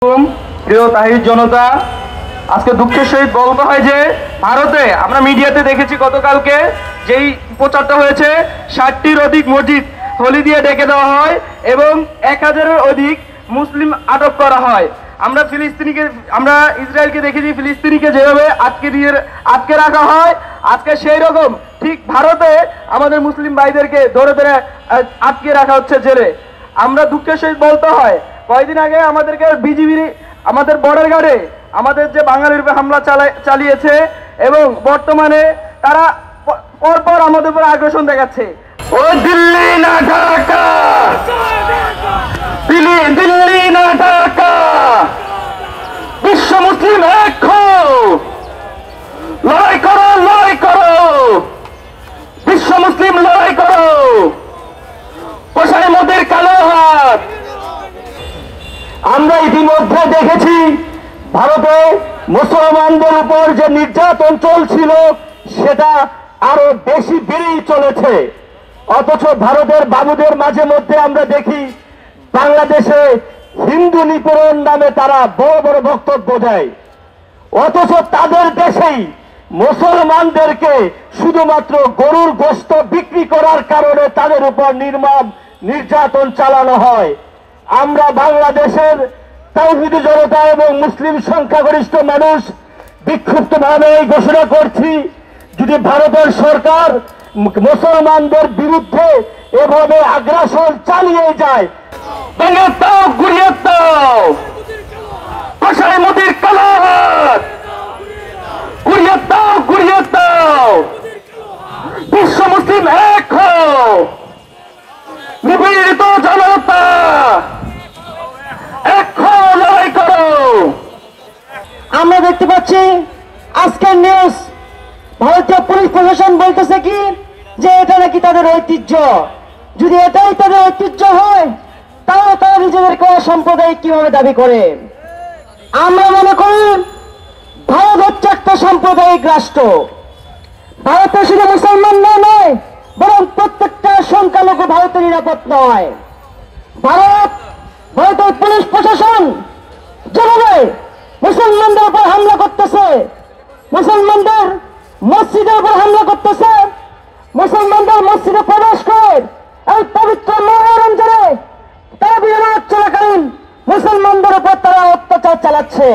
প্রিয় তাহির জনতা, আজকে দুঃখের সহিত বলতে হয় যে ভারতে আমরা মিডিয়াতে দেখেছি গতকালকে যেই প্রচারটা হয়েছে 60টির অধিক মসজিদ থলি দিয়ে ডেকে দেওয়া হয় এবং 1000-এর অধিক মুসলিম আটক করা হয়। আমরা ইসরায়েলকে দেখেছি ফিলিস্তিনিকে যেভাবে আটকে রাখা হয়, আজকে সেই রকম ঠিক ভারতে আমাদের মুসলিম ভাইদেরকে ধরে ধরে আটকে রাখা হচ্ছে জেলে। আমরা দুঃখের সহিত বলতে হয় কয়েকদিন আগে আমাদেরকে বিজিবি আমাদের বর্ডার গার্ডে আমাদের যে বাঙালির উপর হামলা চালিয়েছে এবং বর্তমানে তারা পরপর আমাদের উপর আগ্রাসন দেখাচ্ছে। ও দিল্লি না ঢাকা, দিল্লি না ঢাকা, বিশ্ব মুসলিম এক হও, লড়াই করো, লড়াই করো, বিশ্ব মুসলিম লড়াই করো, কসাই মোদের কালো হাত। আমরা ইতিমধ্যে দেখেছি ভারতে মুসলমানদের উপর যে নির্যাতন চলছিল সেটা আরো বেশি বেড়েই চলেছে, অথচ ভারতের বাবুদের মাঝে মধ্যে আমরা দেখি বাংলাদেশে হিন্দু নিপীড়ন নামে তারা বড় বড় বক্তব্য দেয়, অথচ তাদের দেশেই মুসলমানদেরকে শুধুমাত্র গরুর গোশত বিক্রি করার কারণে তাদের উপর নির্মম নির্যাতন চালানো হয়। আমরা বাংলাদেশের তাওহীদি জনতা এবং মুসলিম সংখ্যাগরিষ্ঠ মানুষ বিক্ষুব্ধভাবে ঘোষণা করছি, যদি ভারতের সরকার মুসলমানদের বিরুদ্ধে এভাবে আগ্রাসন চালিয়ে যায়, ভেঙে দাও, গুড়িয়ে দাও, কসাই মোদির কালো হাত, গুড়িয়ে দাও, গুড়িয়ে দাও, বিশ্ব মুসলিম এক হও, নিপীড়িত জনতা এক হও, লড়াই করো। আমরা দেখতে পাচ্ছি আজকের নিউজ, ভারতীয় পুলিশ প্রশাসন বলতেছে কি যে এটা নাকি তাদের ঐতিহ্য। যদি এটাই তাদের ঐতিহ্য হয় তাহলে তারা নিজেদেরকে অসাম্প্রদায়িক কিভাবে দাবি করে? আমরা মনে করি ভারত হচ্ছে একটা সাম্প্রদায়িক রাষ্ট্র। ভারতে শুধু মুসলমানরা নয়, বরং প্রত্যেকটা সংখ্যালঘু ভারতের নিরাপদ নয়। ভারতের পুলিশ প্রশাসন যেভাবে মুসলমানদের উপর হামলা করতেছে, মুসলমানদের মসজিদের উপর হামলা করতেছে, মুসলমানদের মসজিদে প্রবেশ করে এই পবিত্র মনোরঞ্জনে তারা বিনামাজ চলাকালীন মুসলমানদের উপর তারা অত্যাচার চালাচ্ছে।